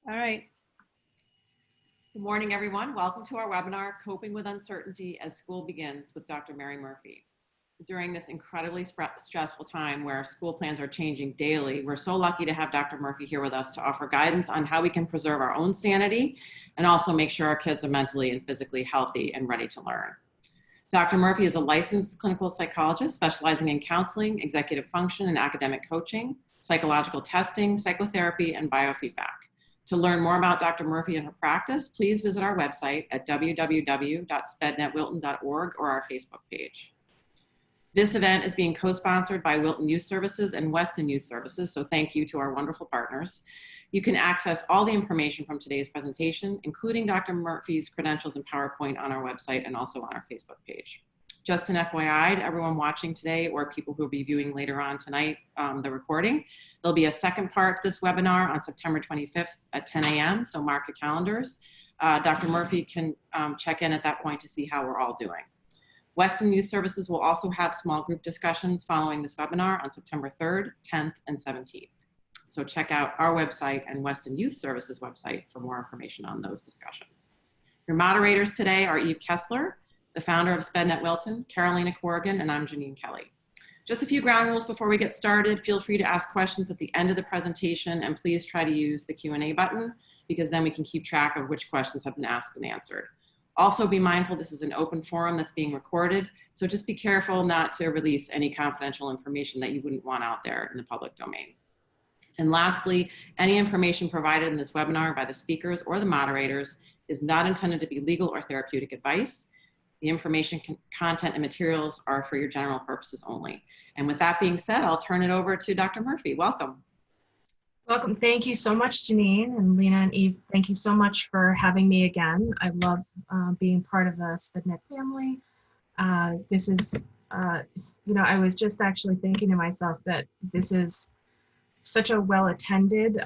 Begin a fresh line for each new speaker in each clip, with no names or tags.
All right. Good morning, everyone. Welcome to our webinar, Coping with Uncertainty as School Begins with Dr. Mary Murphy. During this incredibly stressful time where school plans are changing daily, we're so lucky to have Dr. Murphy here with us to offer guidance on how we can preserve our own sanity and also make sure our kids are mentally and physically healthy and ready to learn. Dr. Murphy is a licensed clinical psychologist specializing in counseling, executive function, and academic coaching, psychological testing, psychotherapy, and biofeedback. To learn more about Dr. Murphy and her practice, please visit our website at www.spednetwilton.org or our Facebook page. This event is being co-sponsored by Wilton Youth Services and Weston Youth Services, so thank you to our wonderful partners. You can access all the information from today's presentation, including Dr. Murphy's credentials and PowerPoint on our website and also on our Facebook page. Just an FYI to everyone watching today or people who will be viewing later on tonight the recording, there'll be a second part to this webinar on September 25th at 10 a.m., so mark your calendars. Dr. Murphy can check in at that point to see how we're all doing. Weston Youth Services will also have small group discussions following this webinar on September 3rd, 10th, and 17th. So check out our website and Weston Youth Services website for more information on those discussions. Your moderators today are Eve Kessler, the founder of SpedNet Wilton, Carolina Corrigan, and I'm Janine Kelly. Just a few ground rules before we get started. Feel free to ask questions at the end of the presentation, and please try to use the Q&A button because then we can keep track of which questions have been asked and answered. Also be mindful this is an open forum that's being recorded, so just be careful not to release any confidential information that you wouldn't want out there in the public domain. And lastly, any information provided in this webinar by the speakers or the moderators is not intended to be legal or therapeutic advice. The information, content, and materials are for your general purposes only. And with that being said, I'll turn it over to Dr. Murphy. Welcome.
Welcome. Thank you so much, Janine, and Lena and Eve. Thank you so much for having me again. I love being part of the SpedNet family. This is, I was just actually thinking to myself that this is such a well-attended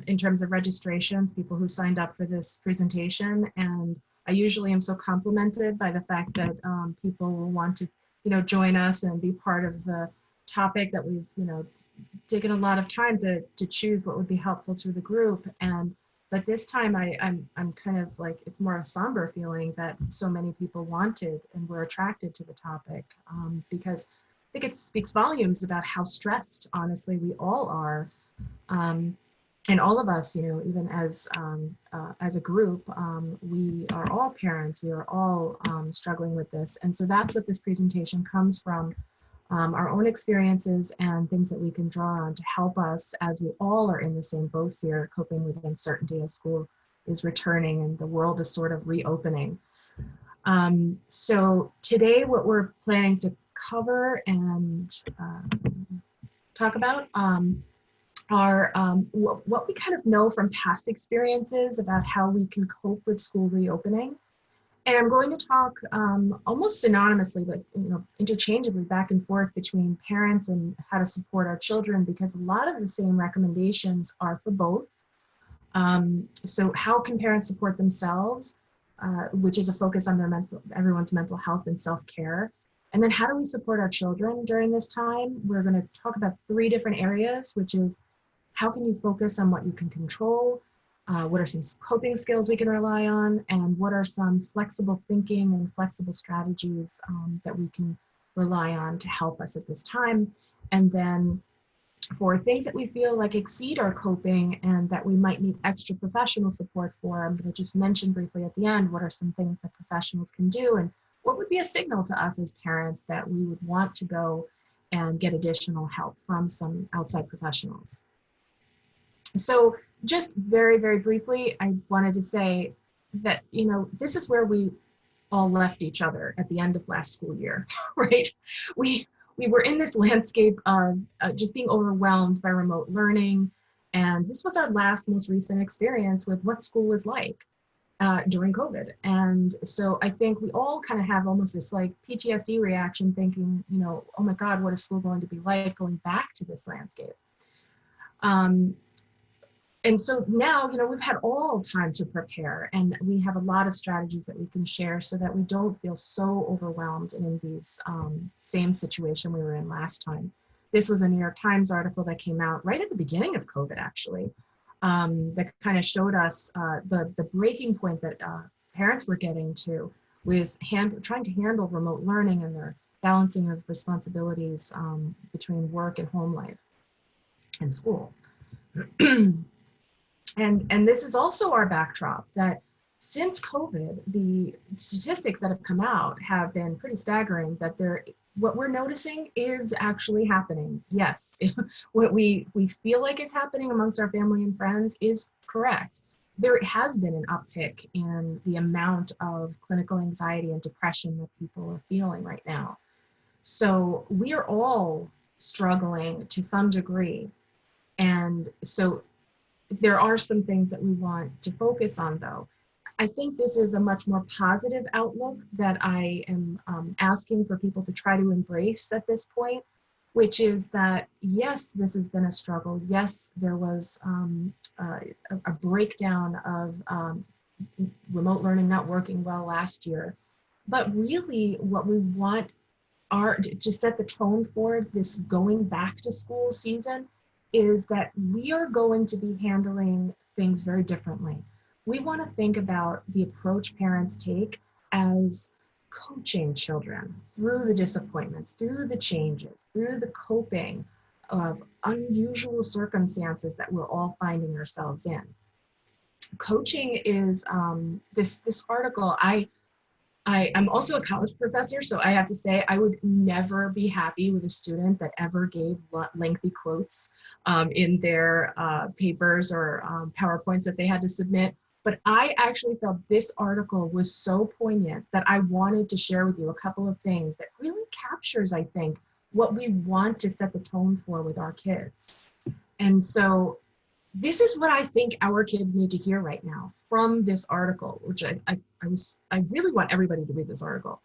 in terms of registrations, people who signed up for this presentation. And I usually am so complimented by the fact that people will want to, join us and be part of the topic that we've, taken a lot of time to choose what would be helpful to the group. But this time I'm kind of like, it's more a somber feeling that so many people wanted and were attracted to the topic because I think it speaks volumes about how stressed, honestly, we all are. And all of us, even as a group, we are all parents, we are all struggling with this. And so that's what this presentation comes from. Our own experiences and things that we can draw on to help us as we all are in the same boat here, coping with uncertainty as school is returning and the world is sort of reopening. So today what we're planning to cover and talk about are what we kind of know from past experiences about how we can cope with school reopening. And I'm going to talk almost synonymously, but interchangeably back and forth between parents and how to support our children, because a lot of the same recommendations are for both. So how can parents support themselves, which is a focus on everyone's mental health and self-care. And then how do we support our children during this time? We're going to talk about 3 different areas, which is how can you focus on what you can control? What are some coping skills we can rely on, and what are some flexible thinking and flexible strategies that we can rely on to help us at this time. And then for things that we feel like exceed our coping and that we might need extra professional support for, I'm going to just mention briefly at the end, what are some things that professionals can do, and what would be a signal to us as parents that we would want to go and get additional help from some outside professionals. So just very, very briefly, I wanted to say that, this is where we all left each other at the end of last school year, right? We were in this landscape of just being overwhelmed by remote learning. And this was our most recent experience with what school was like during COVID. And so I think we all kind of have almost this like PTSD reaction thinking, oh my God, what is school going to be like going back to this landscape? And so now, we've had all time to prepare, and we have a lot of strategies that we can share so that we don't feel so overwhelmed and in these same situation we were in last time. This was a New York Times article that came out right at the beginning of COVID, actually, that kind of showed us the breaking point that parents were getting to with trying to handle remote learning and their balancing of responsibilities between work and home life and school. And this is also our backdrop that since COVID, the statistics that have come out have been pretty staggering, that what we're noticing is actually happening. Yes, what we feel like is happening amongst our family and friends is correct. There has been an uptick in the amount of clinical anxiety and depression that people are feeling right now. So we are all struggling to some degree. And so there are some things that we want to focus on, though. I think this is a much more positive outlook that I am asking for people to try to embrace at this point, which is that, yes, this has been a struggle. Yes, there was a breakdown of remote learning not working well last year. But really, what we want to set the tone for this going back to school season is that we are going to be handling things very differently. We want to think about the approach parents take as coaching children through the disappointments, through the changes, through the coping of unusual circumstances that we're all finding ourselves in. Coaching is this article. I'm also a college professor, so I have to say I would never be happy with a student that ever gave lengthy quotes in their papers or PowerPoints that they had to submit. But I actually felt this article was so poignant that I wanted to share with you a couple of things that really captures, I think, what we want to set the tone for with our kids. And so this is what I think our kids need to hear right now from this article, which I really want everybody to read this article.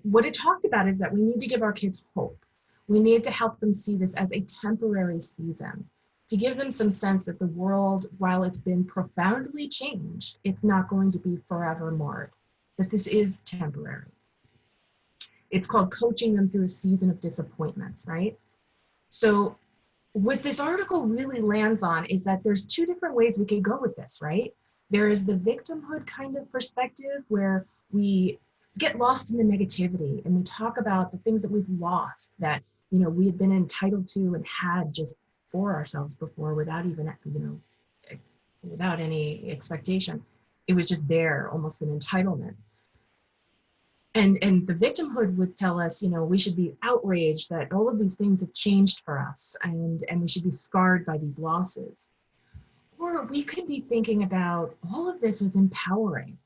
What it talked about is that we need to give our kids hope. We need to help them see this as a temporary season, to give them some sense that the world, while it's been profoundly changed, it's not going to be forever marred, that this is temporary. It's called coaching them through a season of disappointments, right? So what this article really lands on is that there's two different ways we could go with this, right? There is the victimhood kind of perspective where we get lost in the negativity and we talk about the things that we've lost that, you know, we had been entitled to and had just for ourselves before without even, you know, without any expectation. It was just there, almost an entitlement. And the victimhood would tell us, you know, we should be outraged that all of these things have changed for us and we should be scarred by these losses. Or we could be thinking about all of this as empowering,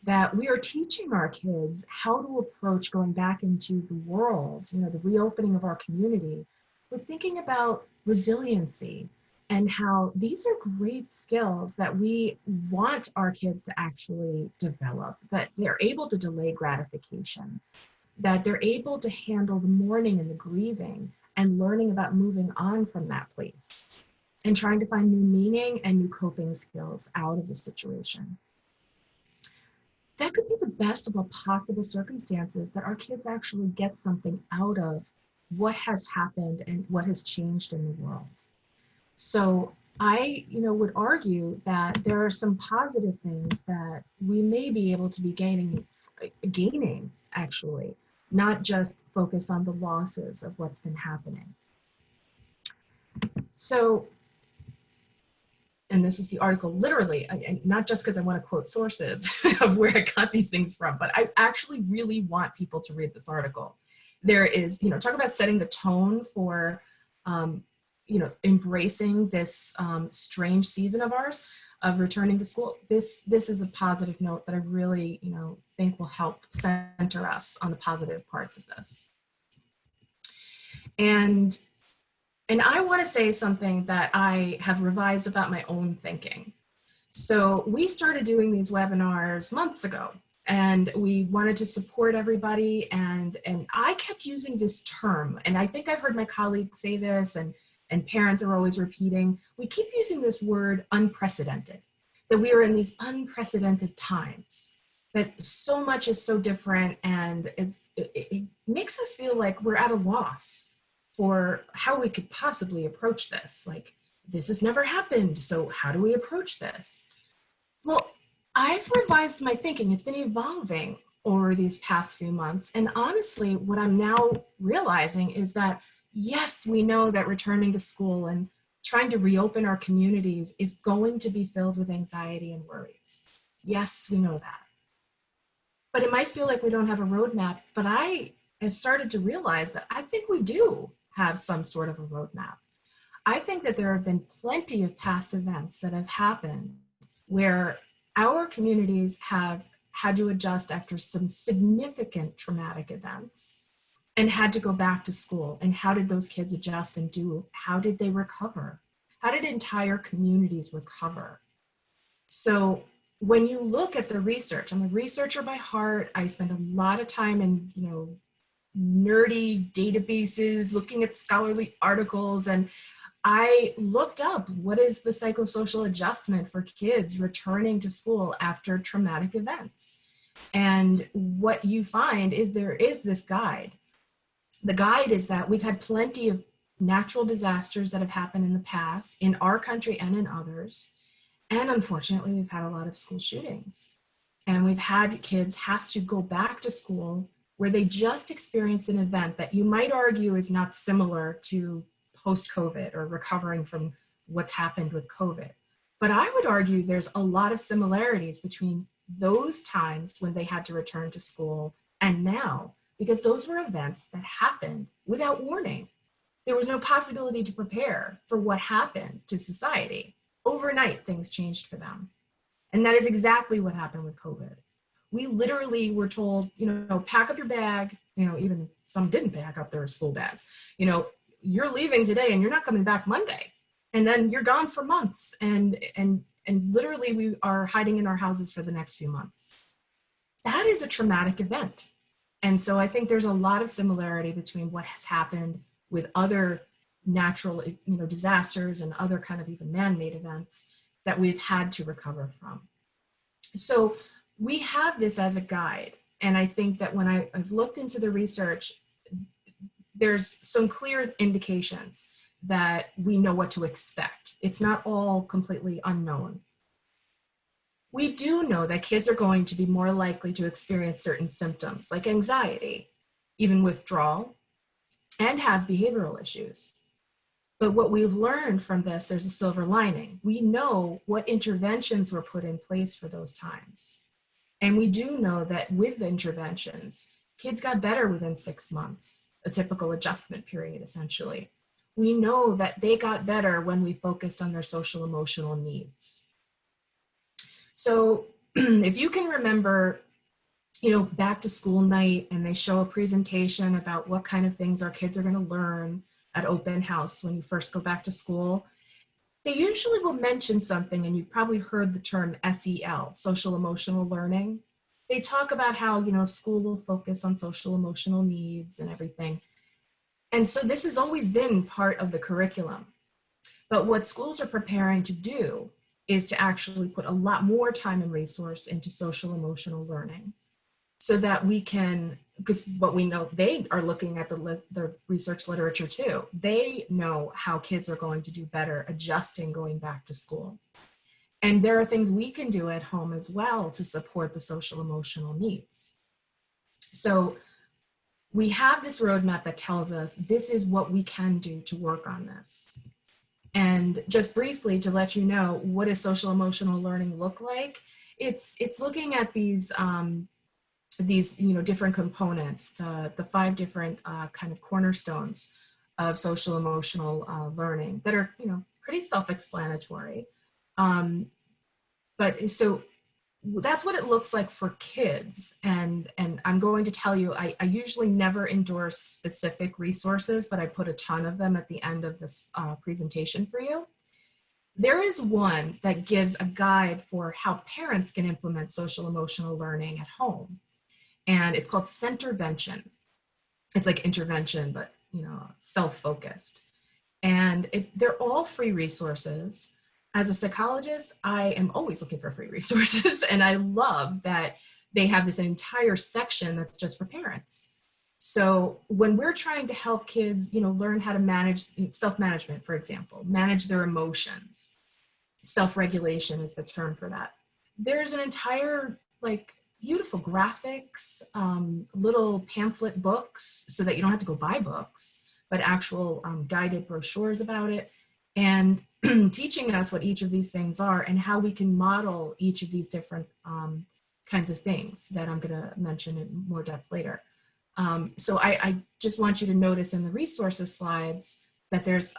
that we are teaching our kids how to approach going back into the world, you know, the reopening of our community. We're thinking about resiliency and how these are great skills that we want our kids to actually develop, that they're able to delay gratification, that they're able to handle the mourning and the grieving and learning about moving on from that place and trying to find new meaning and new coping skills out of the situation. That could be the best of all possible circumstances, that our kids actually get something out of what has happened and what has changed in the world. So I, you know, would argue that there are some positive things that we may be able to be gaining actually, not just focused on the losses of what's been happening. So, and this is the article literally, not just because I want to quote sources of where I got these things from, but I actually really want people to read this article. There is, you know, talk about setting the tone for, you know, embracing this strange season of ours of returning to school. This is a positive note that I really, you know, think will help center us on the positive parts of this. And I want to say something that I have revised about my own thinking. So we started doing these webinars months ago, and we wanted to support everybody. And I kept using this term, and I think I've heard my colleagues say this, and parents are always repeating, we keep using this word unprecedented, that we are in these unprecedented times, that so much is so different, and it makes us feel like we're at a loss for how we could possibly approach this. Like, this has never happened. So how do we approach this? Well, I've revised my thinking. It's been evolving over these past few months. And honestly, what I'm now realizing is that, yes, we know that returning to school and trying to reopen our communities is going to be filled with anxiety and worries. Yes, we know that. But it might feel like we don't have a roadmap, but I have started to realize that I think we do have some sort of a roadmap. I think that there have been plenty of past events that have happened where our communities have had to adjust after some significant traumatic events and had to go back to school. And how did those kids adjust and do? How did they recover? How did entire communities recover? So when you look at the research, I'm a researcher by heart. I spend a lot of time in, nerdy databases, looking at scholarly articles, and I looked up what is the psychosocial adjustment for kids returning to school after traumatic events. And what you find is there is this guide. The guide is that we've had plenty of natural disasters that have happened in the past in our country and in others. And unfortunately, we've had a lot of school shootings. And we've had kids have to go back to school where they just experienced an event that you might argue is not similar to post-COVID or recovering from what's happened with COVID. But I would argue there's a lot of similarities between those times when they had to return to school and now, because those were events that happened without warning. There was no possibility to prepare for what happened to society. Overnight, things changed for them. And that is exactly what happened with COVID. We literally were told, pack up your bag, even some didn't pack up their school bags. You're leaving today and you're not coming back Monday. And then you're gone for months. And literally we are hiding in our houses for the next few months. That is a traumatic event. And so I think there's a lot of similarity between what has happened with other natural, disasters and other kind of even man-made events that we've had to recover from. So we have this as a guide. And I think that when I've looked into the research, there's some clear indications that we know what to expect. It's not all completely unknown. We do know that kids are going to be more likely to experience certain symptoms like anxiety, even withdrawal, and have behavioral issues. But what we've learned from this, there's a silver lining. We know what interventions were put in place for those times. And we do know that with interventions, kids got better within 6 months, a typical adjustment period, essentially. We know that they got better when we focused on their social emotional needs. So if you can remember, back to school night and they show a presentation about what kind of things our kids are going to learn at open house when you first go back to school, they usually will mention something, and you've probably heard the term SEL, social emotional learning. They talk about how, school will focus on social emotional needs and everything. And so this has always been part of the curriculum. But what schools are preparing to do is to actually put a lot more time and resource into social emotional learning so that we can, because what we know, they are looking at the research literature too. They know how kids are going to do better adjusting going back to school. And there are things we can do at home as well to support the social emotional needs. So we have this roadmap that tells us this is what we can do to work on this. And just briefly to let you know, what does social emotional learning look like? It's looking at these different components, the 5 different kind of cornerstones of social emotional learning that are pretty self-explanatory. But so that's what it looks like for kids. And I'm going to tell you, I usually never endorse specific resources, but I put a ton of them at the end of this presentation for you. There is one that gives a guide for how parents can implement social emotional learning at home. And it's called Centervention. It's like intervention, but self-focused. And they're all free resources. As a psychologist, I am always looking for free resources, and I love that they have this entire section that's just for parents. So when we're trying to help kids, learn how to manage self-management, for example, manage their emotions, self-regulation is the term for that. There's an entire beautiful graphics, little pamphlet books so that you don't have to go buy books, but actual guided brochures about it, and teaching us what each of these things are and how we can model each of these different kinds of things that I'm going to mention in more depth later. So I just want you to notice in the resources slides that there's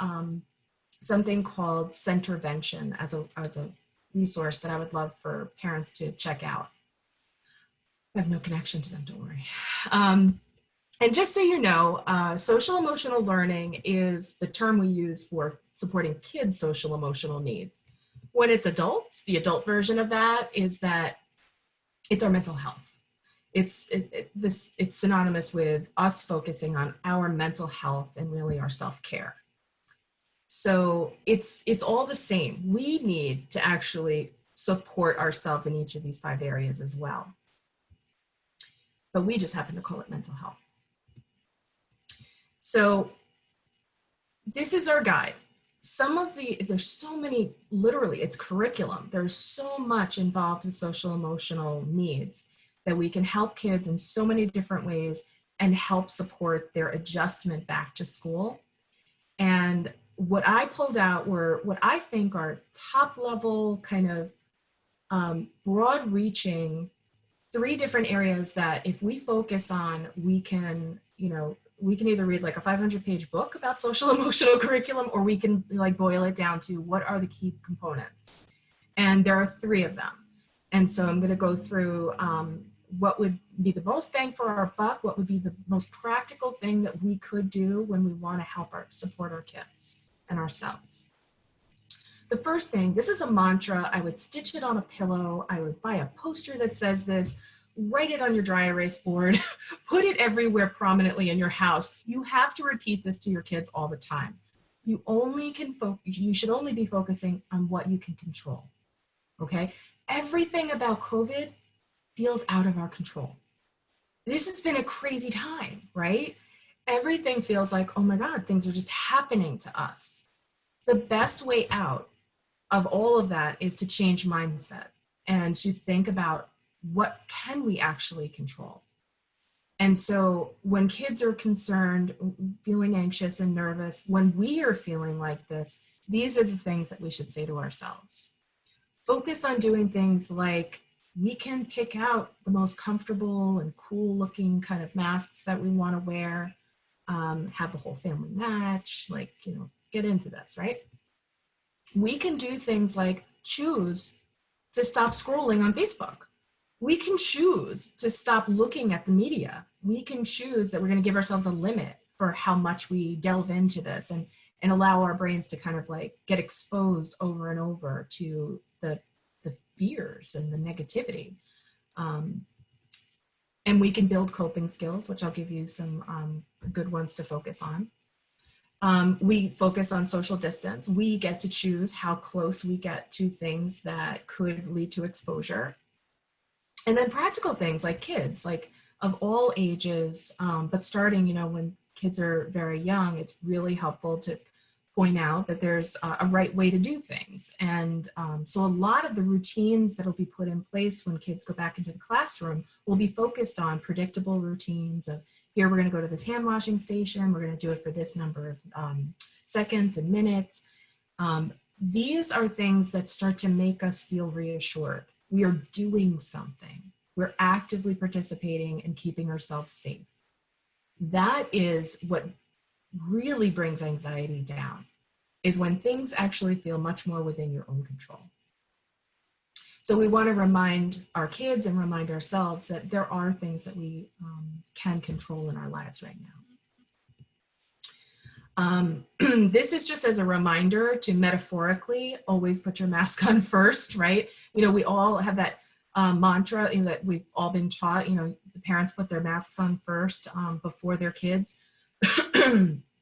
something called Centervention as a resource that I would love for parents to check out. I have no connection to them, don't worry. And just so you know, social emotional learning is the term we use for supporting kids' social emotional needs. When it's adults, the adult version of that is that it's our mental health. It's synonymous with us focusing on our mental health and really our self-care. So it's all the same. We need to actually support ourselves in each of these 5 areas as well. But we just happen to call it mental health. So this is our guide. There's so many, literally, it's curriculum. There's so much involved with social emotional needs that we can help kids in so many different ways and help support their adjustment back to school. And what I pulled out were what I think are top level kind of broad reaching 3 different areas that if we focus on, we can either read like a 500-page book about social emotional curriculum, or we can boil it down to what are the key components. And there are 3 of them. And so I'm going to go through what would be the most bang for our buck, what would be the most practical thing that we could do when we want to help support our kids and ourselves. The first thing, this is a mantra. I would stitch it on a pillow. I would buy a poster that says this, write it on your dry erase board, put it everywhere prominently in your house. You have to repeat this to your kids all the time. You should only be focusing on what you can control, okay? Everything about COVID feels out of our control. This has been a crazy time, right? Everything feels like, oh my God, things are just happening to us. The best way out of all of that is to change mindset and to think about what can we actually control. And so when kids are concerned, feeling anxious and nervous, when we are feeling like this, these are the things that we should say to ourselves. Focus on doing things like we can pick out the most comfortable and cool looking kind of masks that we want to wear, have the whole family match, get into this, right? We can do things like choose to stop scrolling on Facebook. We can choose to stop looking at the media. We can choose that we're going to give ourselves a limit for how much we delve into this and allow our brains to kind of get exposed over and over to the fears and the negativity. And we can build coping skills, which I'll give you some good ones to focus on. We focus on social distance. We get to choose how close we get to things that could lead to exposure. And then practical things like kids, of all ages, but starting, when kids are very young, it's really helpful to point out that there's a right way to do things. And so a lot of the routines that'll be put in place when kids go back into the classroom will be focused on predictable routines of, here we're going to go to this hand washing station, we're going to do it for this number of seconds and minutes. These are things that start to make us feel reassured. We are doing something. We're actively participating and keeping ourselves safe. That is what really brings anxiety down, is when things actually feel much more within your own control. So we want to remind our kids and remind ourselves that there are things that we can control in our lives right now. This is just as a reminder to metaphorically always put your mask on first, right? We all have that mantra that we've all been taught, the parents put their masks on first before their kids.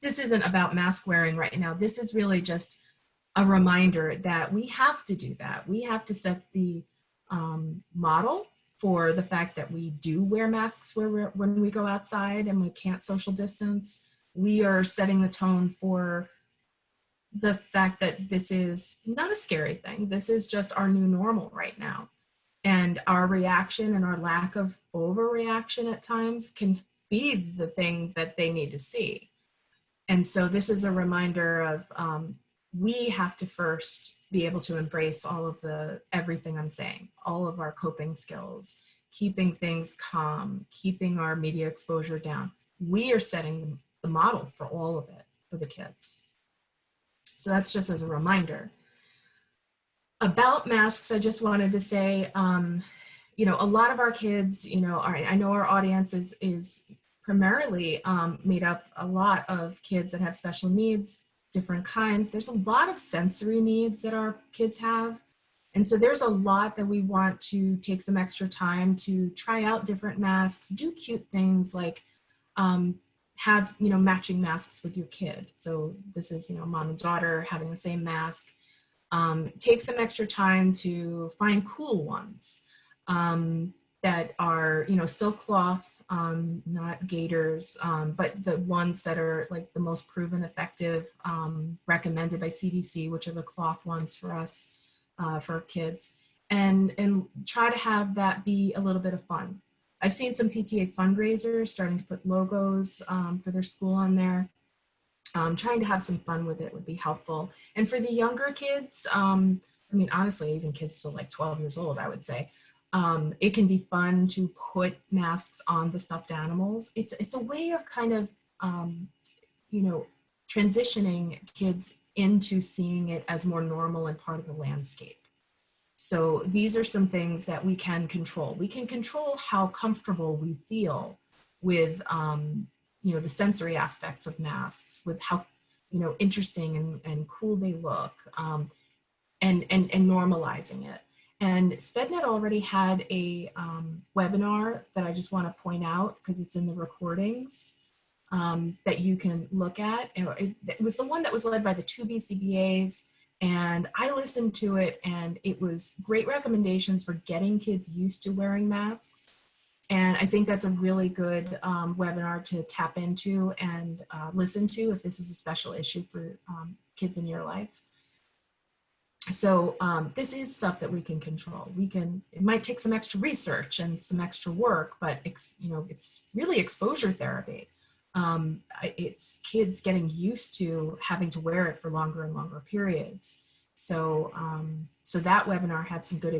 This isn't about mask wearing right now. This is really just a reminder that we have to do that. We have to set the model for the fact that we do wear masks when we go outside and we can't social distance. We are setting the tone for the fact that this is not a scary thing. This is just our new normal right now. And our reaction and our lack of overreaction at times can be the thing that they need to see. And so this is a reminder of we have to first be able to embrace all of everything I'm saying, all of our coping skills, keeping things calm, keeping our media exposure down. We are setting the model for all of it for the kids. So that's just as a reminder. About masks, I just wanted to say, you know, a lot of our kids, you know, I know our audience is primarily made up a lot of kids that have special needs, different kinds. There's a lot of sensory needs that our kids have. And so there's a lot that we want to take some extra time to try out different masks, do cute things like have, you know, matching masks with your kid. So this is, you know, mom and daughter having the same mask. Take some extra time to find cool ones that are, you know, still cloth, not gaiters, but the ones that are like the most proven effective, recommended by CDC, which are the cloth ones for us, for kids, and try to have that be a little bit of fun. I've seen some PTA fundraisers starting to put logos for their school on there. Trying to have some fun with it would be helpful. And for the younger kids, I mean, honestly, even kids still like 12 years old, I would say, it can be fun to put masks on the stuffed animals. It's a way of kind of, you know, transitioning kids into seeing it as more normal and part of the landscape. So these are some things that we can control. We can control how comfortable we feel with, you know, the sensory aspects of masks, with how, you know, interesting and cool they look, and normalizing it. And SpedNet already had a webinar that I just want to point out because it's in the recordings that you can look at. It was the one that was led by the two BCBAs, and I listened to it, and it was great recommendations for getting kids used to wearing masks. And I think that's a really good webinar to tap into and listen to if this is a special issue for kids in your life. So this is stuff that we can control. It might take some extra research and some extra work, but you know, it's really exposure therapy. It's kids getting used to having to wear it for longer and longer periods. So, so that webinar had some good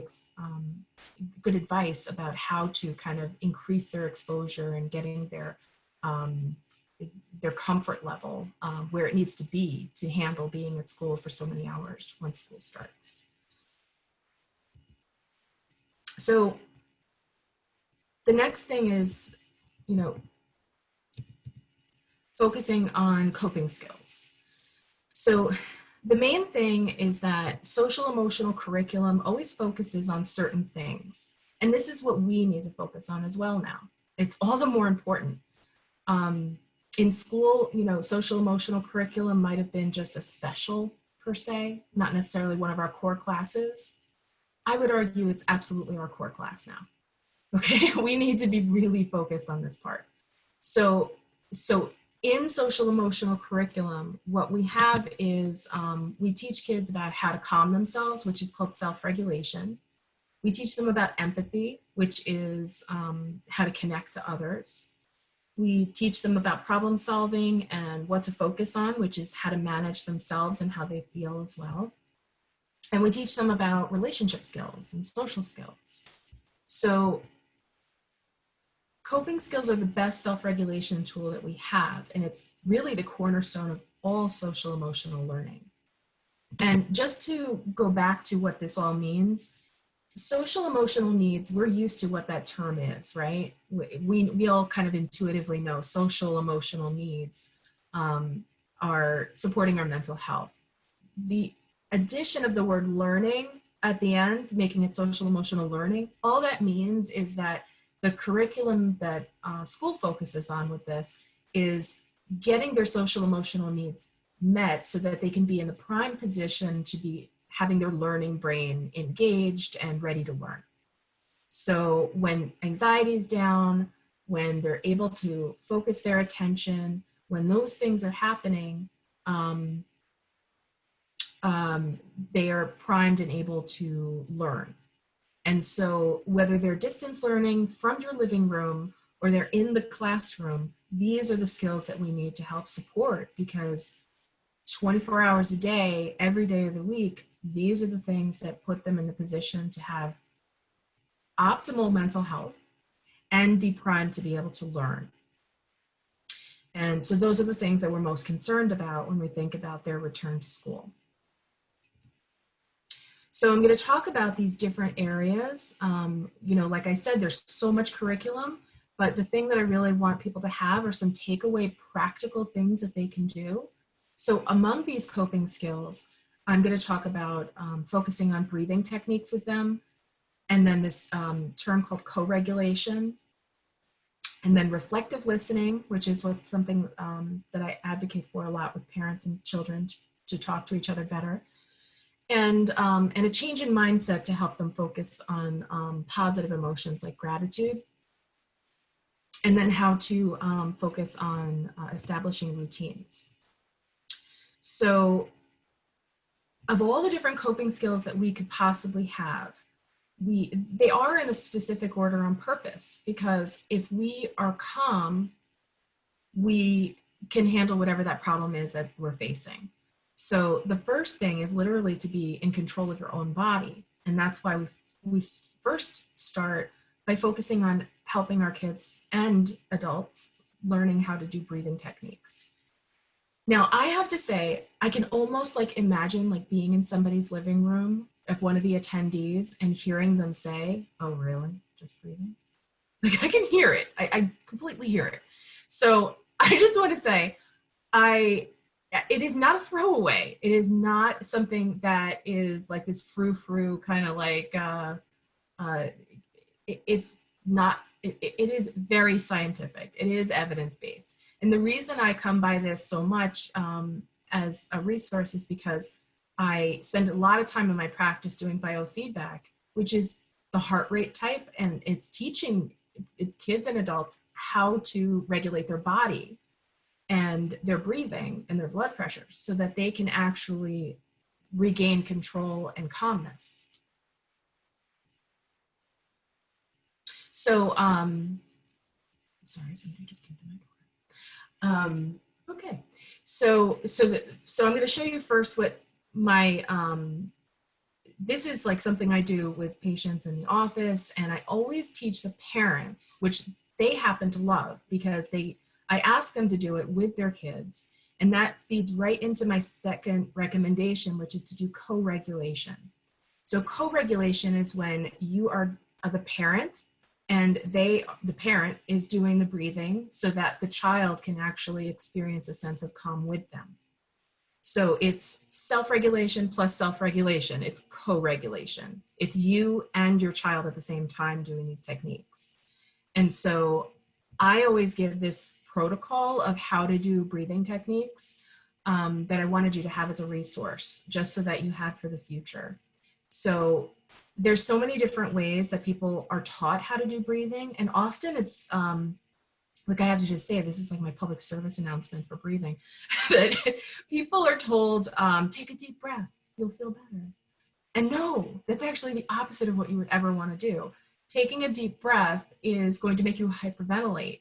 advice about how to kind of increase their exposure and getting their comfort level where it needs to be to handle being at school for so many hours once school starts. So the next thing is, you know, focusing on coping skills. So the main thing is that social emotional curriculum always focuses on certain things. And this is what we need to focus on as well now. It's all the more important. In school, you know, social emotional curriculum might have been just a special per se, not necessarily one of our core classes. I would argue it's absolutely our core class now. Okay, we need to be really focused on this part. So in social emotional curriculum, what we have is we teach kids about how to calm themselves, which is called self-regulation. We teach them about empathy, which is how to connect to others. We teach them about problem solving and what to focus on, which is how to manage themselves and how they feel as well. And we teach them about relationship skills and social skills. So coping skills are the best self-regulation tool that we have, and it's really the cornerstone of all social emotional learning. And just to go back to what this all means, social emotional needs, we're used to what that term is, right? We all kind of intuitively know social emotional needs are supporting our mental health. The addition of the word learning at the end, making it social emotional learning, all that means is that the curriculum that school focuses on with this is getting their social emotional needs met so that they can be in the prime position to be having their learning brain engaged and ready to learn. So when anxiety is down, when they're able to focus their attention, when those things are happening, they are primed and able to learn. And so whether they're distance learning from your living room or they're in the classroom, these are the skills that we need to help support, because 24 hours a day, every day of the week, these are the things that put them in the position to have optimal mental health and be primed to be able to learn. And so those are the things that we're most concerned about when we think about their return to school. So I'm going to talk about these different areas. Like I said, there's so much curriculum, but the thing that I really want people to have are some takeaway practical things that they can do. So among these coping skills, I'm going to talk about focusing on breathing techniques with them, and then this term called co-regulation, and then reflective listening, which is something that I advocate for a lot with parents and children to talk to each other better. And a change in mindset to help them focus on positive emotions like gratitude, and then how to focus on establishing routines. So of all the different coping skills that we could possibly have, they are in a specific order on purpose, because if we are calm, we can handle whatever that problem is that we're facing. So the first thing is literally to be in control of your own body. And that's why we first start by focusing on helping our kids and adults learning how to do breathing techniques. Now, I have to say, I can almost imagine being in somebody's living room of one of the attendees and hearing them say, "Oh, really? Just breathing?" I can hear it. I completely hear it. So I just want to say, it is not a throwaway. It is not something that is this frou-frou kind of it's not, it is very scientific. It is evidence-based. And the reason I come by this so much as a resource is because I spend a lot of time in my practice doing biofeedback, which is the heart rate type, and it's teaching kids and adults how to regulate their body and their breathing and their blood pressure so that they can actually regain control and calmness. So, sorry, somebody just came to my door. Okay, so I'm going to show you first what my, this is something I do with patients in the office, and I always teach the parents, which they happen to love because I ask them to do it with their kids, and that feeds right into my second recommendation, which is to do co-regulation. So co-regulation is when you are the parent, and the parent is doing the breathing so that the child can actually experience a sense of calm with them. So it's self-regulation plus self-regulation. It's co-regulation. It's you and your child at the same time doing these techniques. And so I always give this protocol of how to do breathing techniques that I wanted you to have as a resource, just so that you have for the future. So there's so many different ways that people are taught how to do breathing. And often it's, I have to just say, this is my public service announcement for breathing, that people are told, take a deep breath, you'll feel better. And no, that's actually the opposite of what you would ever want to do. Taking a deep breath is going to make you hyperventilate.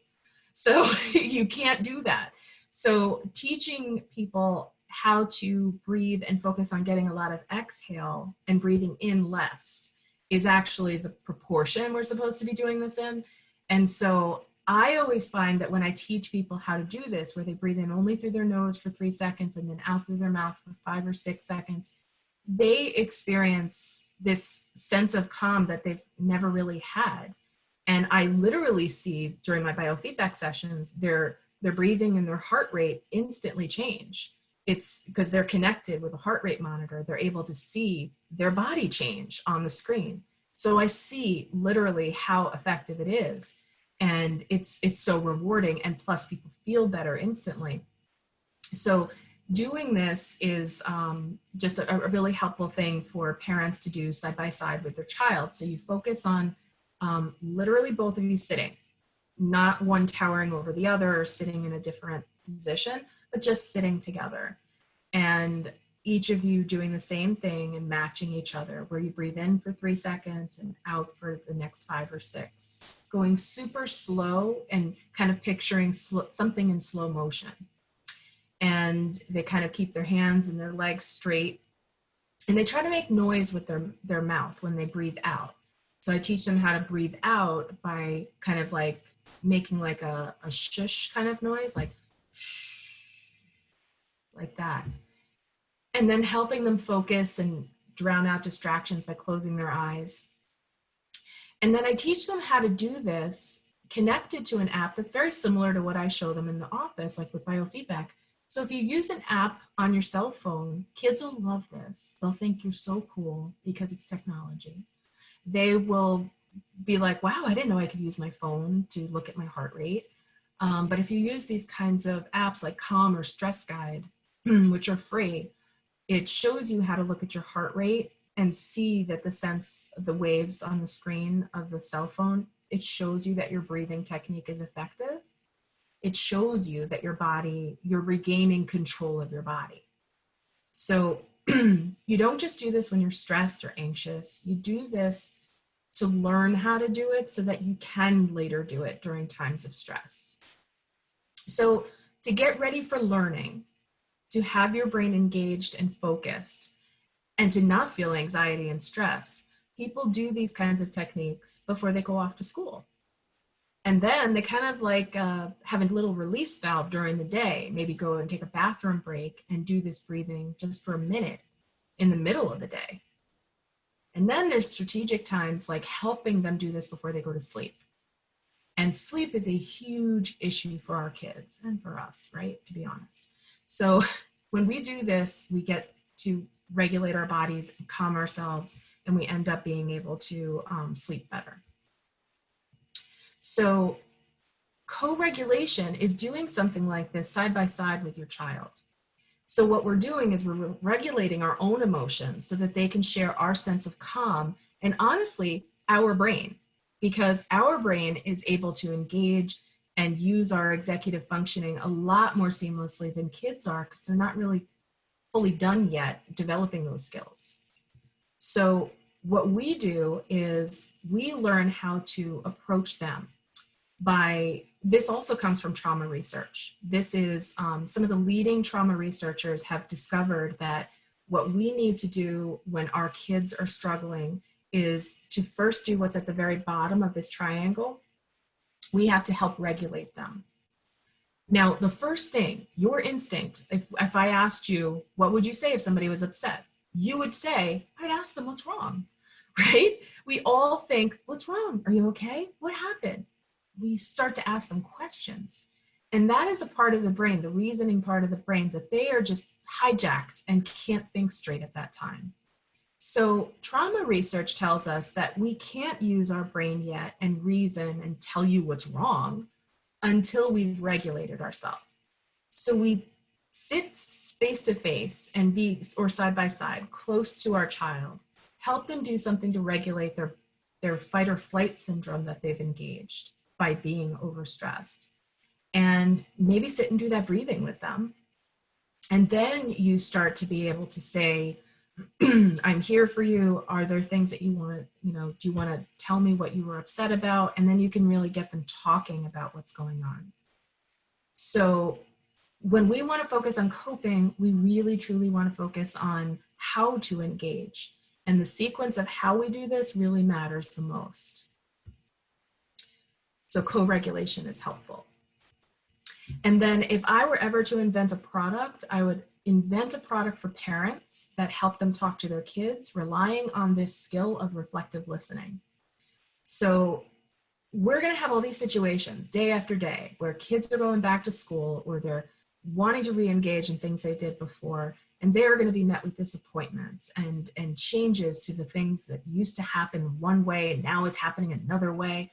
So you can't do that. So teaching people how to breathe and focus on getting a lot of exhale and breathing in less is actually the proportion we're supposed to be doing this in. And so I always find that when I teach people how to do this, where they breathe in only through their nose for 3 seconds and then out through their mouth for 5 or 6 seconds, they experience this sense of calm that they've never really had. And I literally see during my biofeedback sessions, their breathing and their heart rate instantly change. It's because they're connected with a heart rate monitor. They're able to see their body change on the screen. So I see literally how effective it is. And it's so rewarding, and plus people feel better instantly. So doing this is just a really helpful thing for parents to do side by side with their child. So you focus on literally both of you sitting, not one towering over the other or sitting in a different position, but just sitting together. And each of you doing the same thing and matching each other, where you breathe in for 3 seconds and out for the next 5 or 6, going super slow and kind of picturing something in slow motion. And they kind of keep their hands and their legs straight, and they try to make noise with their mouth when they breathe out. So I teach them how to breathe out by kind of like making like a shush kind of noise, like shh, like that. And then helping them focus and drown out distractions by closing their eyes. And then I teach them how to do this connected to an app that's very similar to what I show them in the office, like with biofeedback. So if you use an app on your cell phone, kids will love this. They'll think you're so cool because it's technology. They will be like, wow, I didn't know I could use my phone to look at my heart rate. But if you use these kinds of apps like Calm or Stress Guide, which are free, it shows you how to look at your heart rate and see that the waves on the screen of the cell phone, it shows you that your breathing technique is effective. It shows you that you're regaining control of your body. So you don't just do this when you're stressed or anxious. You do this to learn how to do it so that you can later do it during times of stress. So to get ready for learning, to have your brain engaged and focused, and to not feel anxiety and stress, people do these kinds of techniques before they go off to school. And then they kind of like have a little release valve during the day, maybe go and take a bathroom break and do this breathing just for a minute in the middle of the day. And then there's strategic times like helping them do this before they go to sleep. And sleep is a huge issue for our kids and for us, right? To be honest. So when we do this, we get to regulate our bodies, calm ourselves, and we end up being able to sleep better. So co-regulation is doing something like this side by side with your child. So what we're doing is we're regulating our own emotions so that they can share our sense of calm and honestly, our brain, because our brain is able to engage and use our executive functioning a lot more seamlessly than kids are because they're not really fully done yet developing those skills. So what we do is we learn how to approach them this also comes from trauma research. This is some of the leading trauma researchers have discovered that what we need to do when our kids are struggling is to first do what's at the very bottom of this triangle. We have to help regulate them. Now, the first thing, your instinct, if I asked you, what would you say if somebody was upset? You would say, I'd ask them what's wrong, right? We all think, what's wrong? Are you okay? What happened? We start to ask them questions. And that is a part of the brain, the reasoning part of the brain, that they are just hijacked and can't think straight at that time. So trauma research tells us that we can't use our brain yet and reason and tell you what's wrong until we've regulated ourselves. So we sit face to face and or side by side, close to our child, help them do something to regulate their fight or flight syndrome that they've engaged by being overstressed, and maybe sit and do that breathing with them. And then you start to be able to say, I'm here for you. Are there things that you want to, do you want to tell me what you were upset about? And then you can really get them talking about what's going on. So when we want to focus on coping, we really truly want to focus on how to engage. And the sequence of how we do this really matters the most. So co-regulation is helpful. And then if I were ever to invent a product, I would invent a product for parents that help them talk to their kids, relying on this skill of reflective listening. So we're going to have all these situations day after day where kids are going back to school or they're wanting to re-engage in things they did before, and they're going to be met with disappointments and changes to the things that used to happen one way and now is happening another way.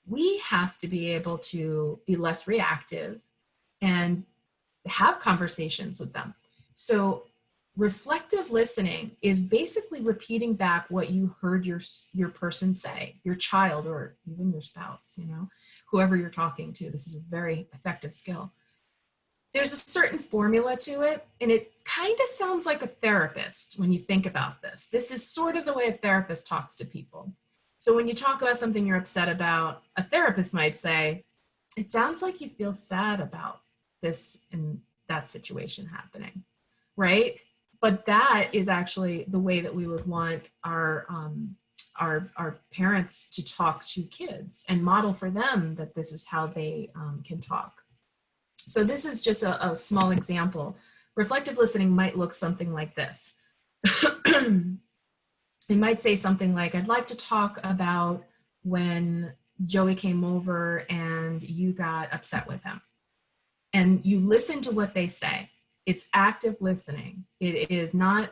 We have to be able to be less reactive and have conversations with them. So Reflective listening is basically repeating back what you heard your person say, your child, or even your spouse, you know, whoever you're talking to. This is a very effective skill. There's a certain formula to it, and it kind of sounds like a therapist when you think about this. This is sort of the way a therapist talks to people. So when you talk about something you're upset about, a therapist might say, it sounds like you feel sad about this and that situation happening, right? But that is actually the way that we would want our parents to talk to kids and model for them that this is how they can talk. So this is just a small example. Reflective listening might look something like this. They might say something like, I'd like to talk about when Joey came over and you got upset with him. And you listen to what they say. It's active listening. It is not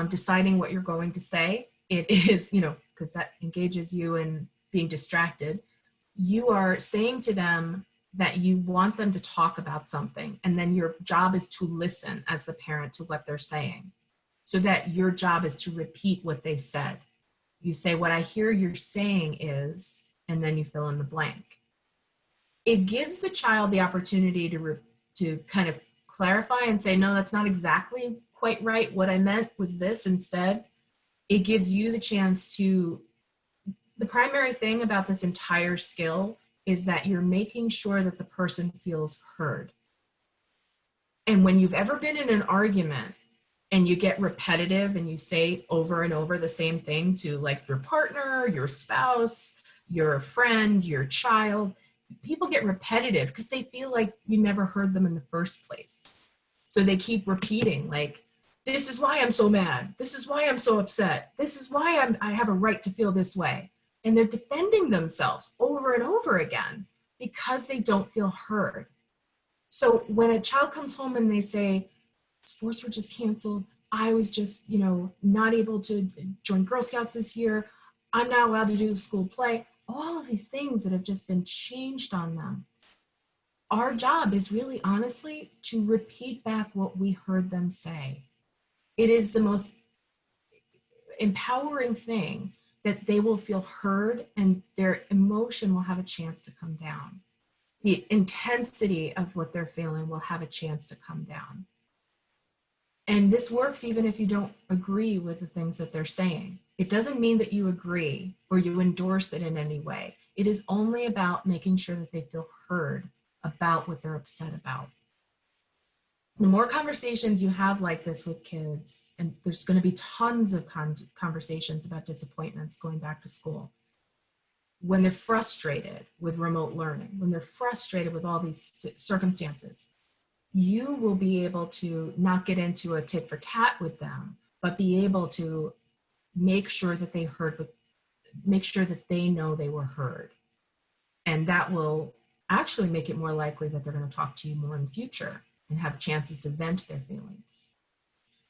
deciding what you're going to say. It is, you know, because that engages you in being distracted. You are saying to them that you want them to talk about something, and then your job is to listen as the parent to what they're saying, so that your job is to repeat what they said. You say, what I hear you're saying is, and then you fill in the blank. It gives the child the opportunity to kind of clarify and say, no, that's not exactly quite right. What I meant was this instead. It gives you the chance to, the primary thing about this entire skill is that you're making sure that the person feels heard. And when you've ever been in an argument and you get repetitive and you say over and over the same thing to like your partner, your spouse, your friend, your child, people get repetitive because they feel like you never heard them in the first place. So they keep repeating like, this is why I'm so mad. This is why I'm so upset. This is why I have a right to feel this way. And they're defending themselves over and over again because they don't feel heard. So when a child comes home and they say, sports were just canceled, I was just, you know, not able to join Girl Scouts this year, I'm not allowed to do the school play, all of these things that have just been changed on them. Our job is really honestly to repeat back what we heard them say. It is the most empowering thing that they will feel heard and their emotion will have a chance to come down. The intensity of what they're feeling will have a chance to come down. And this works even if you don't agree with the things that they're saying. It doesn't mean that you agree or you endorse it in any way. It is only about making sure that they feel heard about what they're upset about. The more conversations you have like this with kids, and there's going to be tons of conversations about disappointments going back to school. When they're frustrated with remote learning, when they're frustrated with all these circumstances, you will be able to not get into a tit for tat with them, but be able to make sure that they make sure that they know they were heard. And that will actually make it more likely that they're going to talk to you more in the future and have chances to vent their feelings.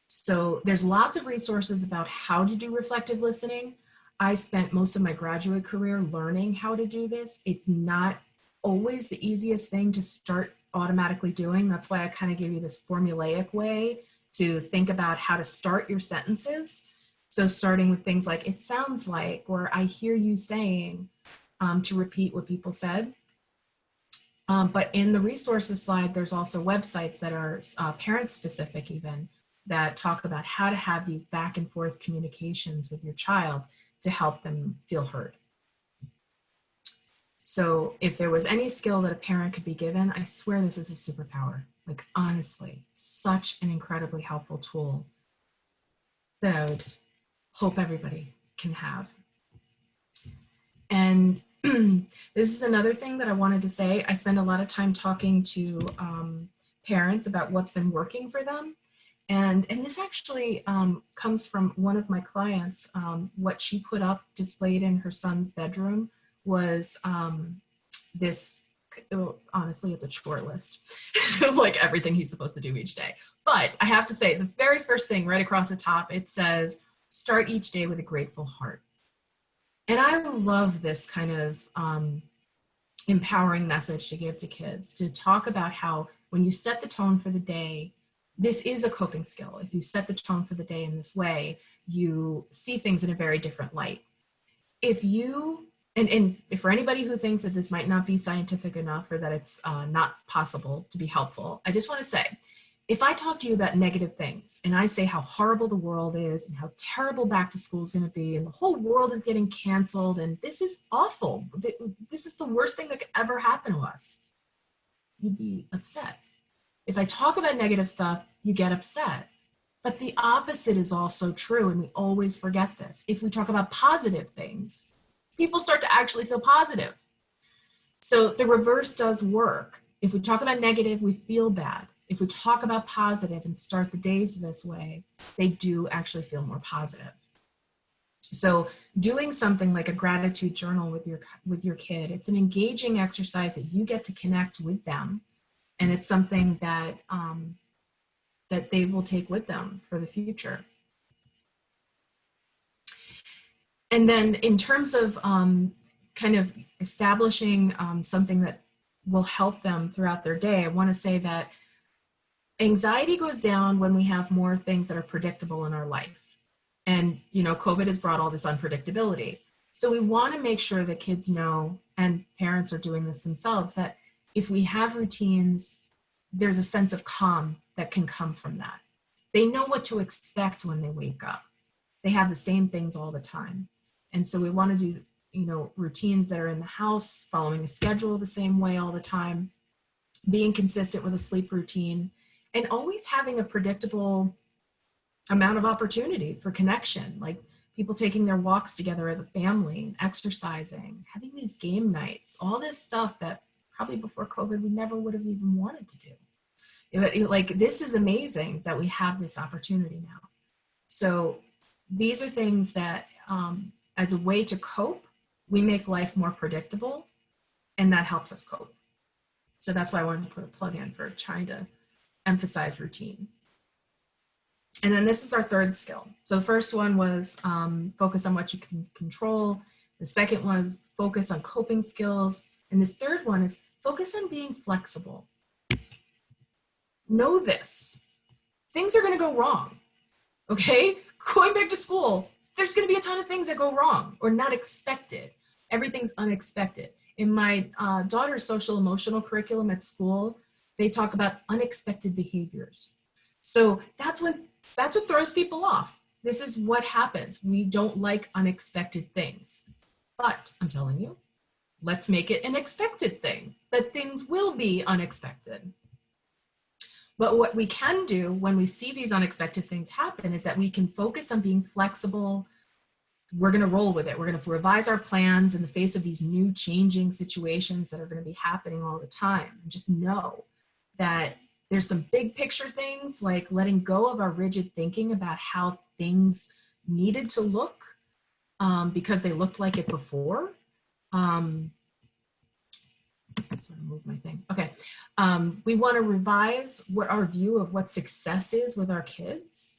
So there's lots of resources about how to do reflective listening. I spent most of my graduate career learning how to do this. It's not always the easiest thing to start automatically doing. That's why I kind of give you this formulaic way to think about how to start your sentences. So starting with things like, it sounds like, or I hear you saying, to repeat what people said. But in the resources slide, there's also websites that are parent specific even, that talk about how to have these back and forth communications with your child to help them feel heard. So if there was any skill that a parent could be given, I swear this is a superpower. Like honestly, such an incredibly helpful tool that I would hope everybody can have. And this is another thing that I wanted to say. I spend a lot of time talking to parents about what's been working for them. And this actually comes from one of my clients. What she put up displayed in her son's bedroom was this, honestly, it's a chore list of like everything he's supposed to do each day. But I have to say, the very first thing right across the top, it says, start each day with a grateful heart. And I love this kind of empowering message to give to kids, to talk about how when you set the tone for the day, this is a coping skill. If you set the tone for the day in this way, you see things in a very different light. If you, and if for anybody who thinks that this might not be scientific enough or that it's not possible to be helpful, I just want to say, if I talk to you about negative things and I say how horrible the world is and how terrible back to school is going to be and the whole world is getting canceled and this is awful, this is the worst thing that could ever happen to us, you'd be upset. If I talk about negative stuff, you get upset. But the opposite is also true, and we always forget this. If we talk about positive things, people start to actually feel positive. So the reverse does work. If we talk about negative, we feel bad. If we talk about positive and start the days this way, they do actually feel more positive. So doing something like a gratitude journal with your kid, it's an engaging exercise that you get to connect with them, and it's something that that they will take with them for the future. And then in terms of kind of establishing something that will help them throughout their day, I want to say that anxiety goes down when we have more things that are predictable in our life. And, you know, COVID has brought all this unpredictability. So we want to make sure that kids know, and parents are doing this themselves, that if we have routines, there's a sense of calm that can come from that. They know what to expect when they wake up. They have the same things all the time. And so we want to do, you know, routines that are in the house, following a schedule the same way all the time, being consistent with a sleep routine, and always having a predictable amount of opportunity for connection, like people taking their walks together as a family, exercising, having these game nights, all this stuff that probably before COVID we never would have even wanted to do. Like, this is amazing that we have this opportunity now. So these are things that as a way to cope, we make life more predictable, and that helps us cope. So that's why I wanted to put a plug in for trying to emphasize routine. And then this is our third skill. So the first one was focus on what you can control. The second was focus on coping skills. And this third one is focus on being flexible. Know this, things are going to go wrong, okay? Going back to school, there's going to be a ton of things that go wrong or not expected. Everything's unexpected. In my daughter's social emotional curriculum at school, they talk about unexpected behaviors. So that's what throws people off. This is what happens. We don't like unexpected things. But I'm telling you, let's make it an expected thing, that things will be unexpected. But what we can do when we see these unexpected things happen is that we can focus on being flexible. We're going to roll with it. We're going to revise our plans in the face of these new changing situations that are going to be happening all the time. And just know that there's some big picture things like letting go of our rigid thinking about how things needed to look because they looked like it before. I just want to move my thing. Okay. We want to revise what our view of what success is with our kids.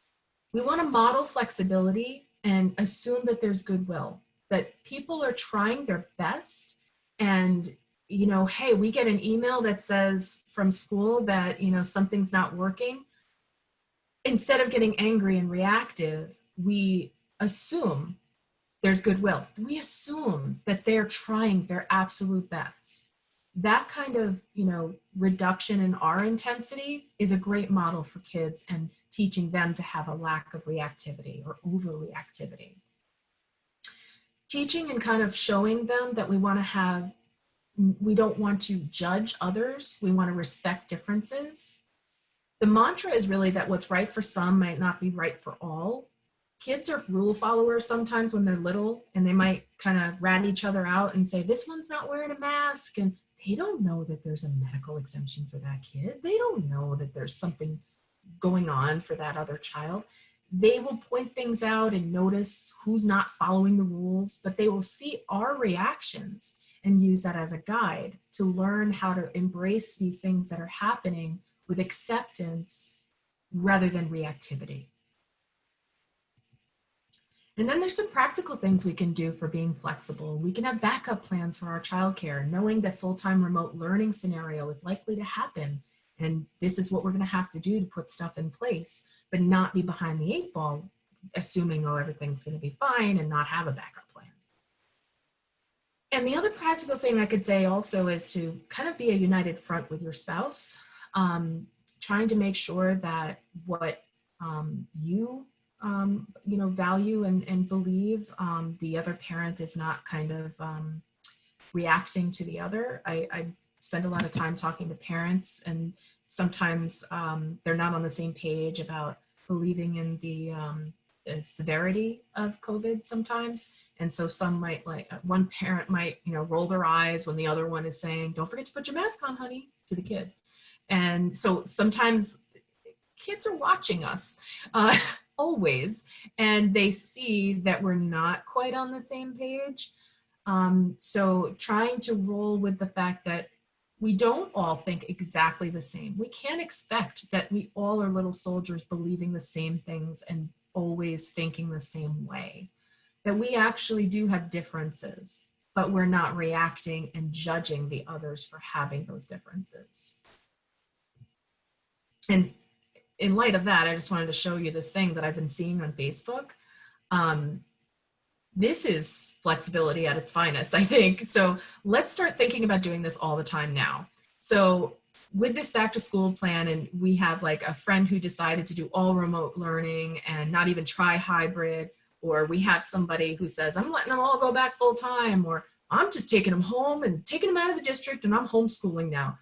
We want to model flexibility and assume that there's goodwill, that people are trying their best. And, you know, hey, we get an email that says from school that, you know, something's not working. Instead of getting angry and reactive, we assume there's goodwill. We assume that they're trying their absolute best. That kind of, you know, reduction in our intensity is a great model for kids and teaching them to have a lack of reactivity or overreactivity. Teaching and kind of showing them that we don't want to judge others. We want to respect differences. The mantra is really that what's right for some might not be right for all. Kids are rule followers sometimes when they're little, and they might kind of rat each other out and say, this one's not wearing a mask. And they don't know that there's a medical exemption for that kid. They don't know that there's something going on for that other child. They will point things out and notice who's not following the rules, but they will see our reactions and use that as a guide to learn how to embrace these things that are happening with acceptance rather than reactivity. And then there's some practical things we can do for being flexible. We can have backup plans for our childcare, knowing that full-time remote learning scenario is likely to happen And this is what we're going to have to do to put stuff in place, but not be behind the 8 ball, assuming, oh, everything's going to be fine and not have a backup plan. And the other practical thing I could say also is to kind of be a united front with your spouse, trying to make sure that what you value and believe, the other parent is not kind of reacting to the other. I spend a lot of time talking to parents, and sometimes they're not on the same page about believing in the severity of COVID sometimes. And so some might, like one parent might, roll their eyes when the other one is saying, don't forget to put your mask on, honey, to the kid. And so sometimes kids are watching us always, and they see that we're not quite on the same page. So trying to roll with the fact that we don't all think exactly the same. We can't expect that we all are little soldiers believing the same things and always thinking the same way. That we actually do have differences, but we're not reacting and judging the others for having those differences. And in light of that, I just wanted to show you this thing that I've been seeing on Facebook. This is flexibility at its finest, I think. So let's start thinking about doing this all the time now. So with this back to school plan, and we have like a friend who decided to do all remote learning and not even try hybrid, or we have somebody who says, I'm letting them all go back full time, or I'm just taking them home and taking them out of the district and I'm homeschooling now.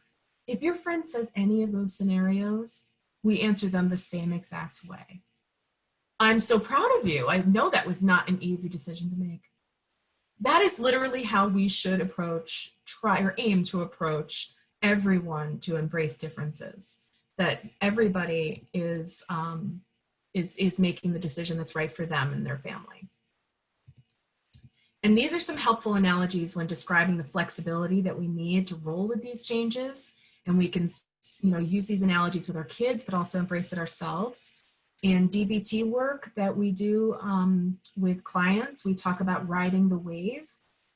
If your friend says any of those scenarios, we answer them the same exact way. I'm so proud of you. I know that was not an easy decision to make. That is literally how we should approach, try or aim to approach everyone, to embrace differences. That everybody is making the decision that's right for them and their family. And these are some helpful analogies when describing the flexibility that we need to roll with these changes. And we can, use these analogies with our kids, but also embrace it ourselves. In DBT work that we do with clients, we talk about riding the wave,